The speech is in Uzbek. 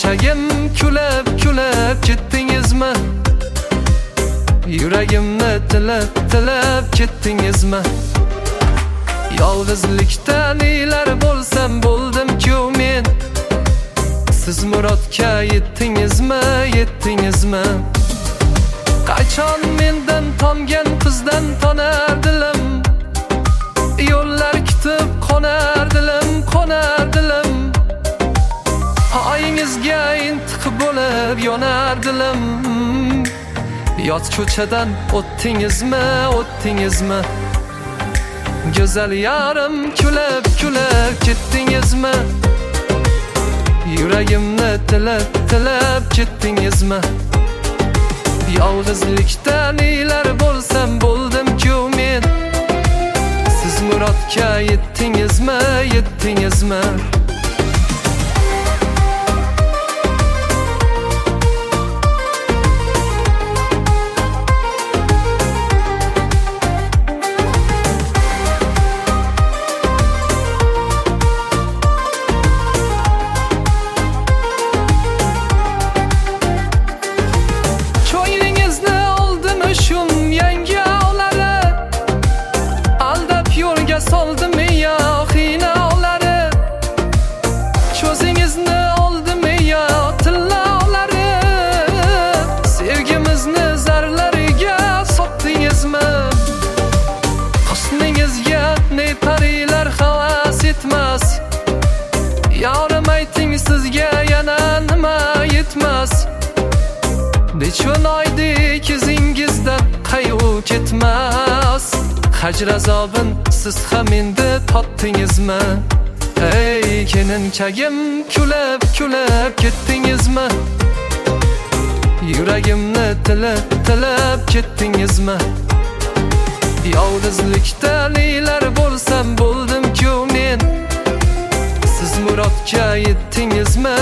kagim kulab ketdingizmi? Yuragimni tilab ketdingizmi? Yolg'izlikdan nelar bo'lsam bo'ldim-ku men. Siz murodga yetdingizmi? Qachon mendan tongan qizdan tonar dilim, yo'llar kitib qonar dilim. Oyingizga intiq bo'lib yonar dilim. Yot ko'chadan o'tdingizmi? Go'zal yarim kulab ketdingizmi? Yuragimni tilab ketdingizmi? Yolg'izlikdan nelar bo'lsam bo'ldim-ku men. Siz murodga yetdingizmi? Soldimi yo xiyolari? Cho'zingizni oldimi yo tilolari? Sevgimizni zarlariga sotdingizmi? Husningizga ne parilar havas etmas. Yorim ayting, sizga yana nima yetmas? Nechun oydek izingizdan qayg'u ketmas. Hajr azobin siz ham endi totdingizmi? Ey kelinkagim kulab ketdingizmi? Yuragimni tilab ketdingizmi? Yolg'izlikdan nelar bo'lsam bo'ldim-ku men. Siz murodga yetdingizmi?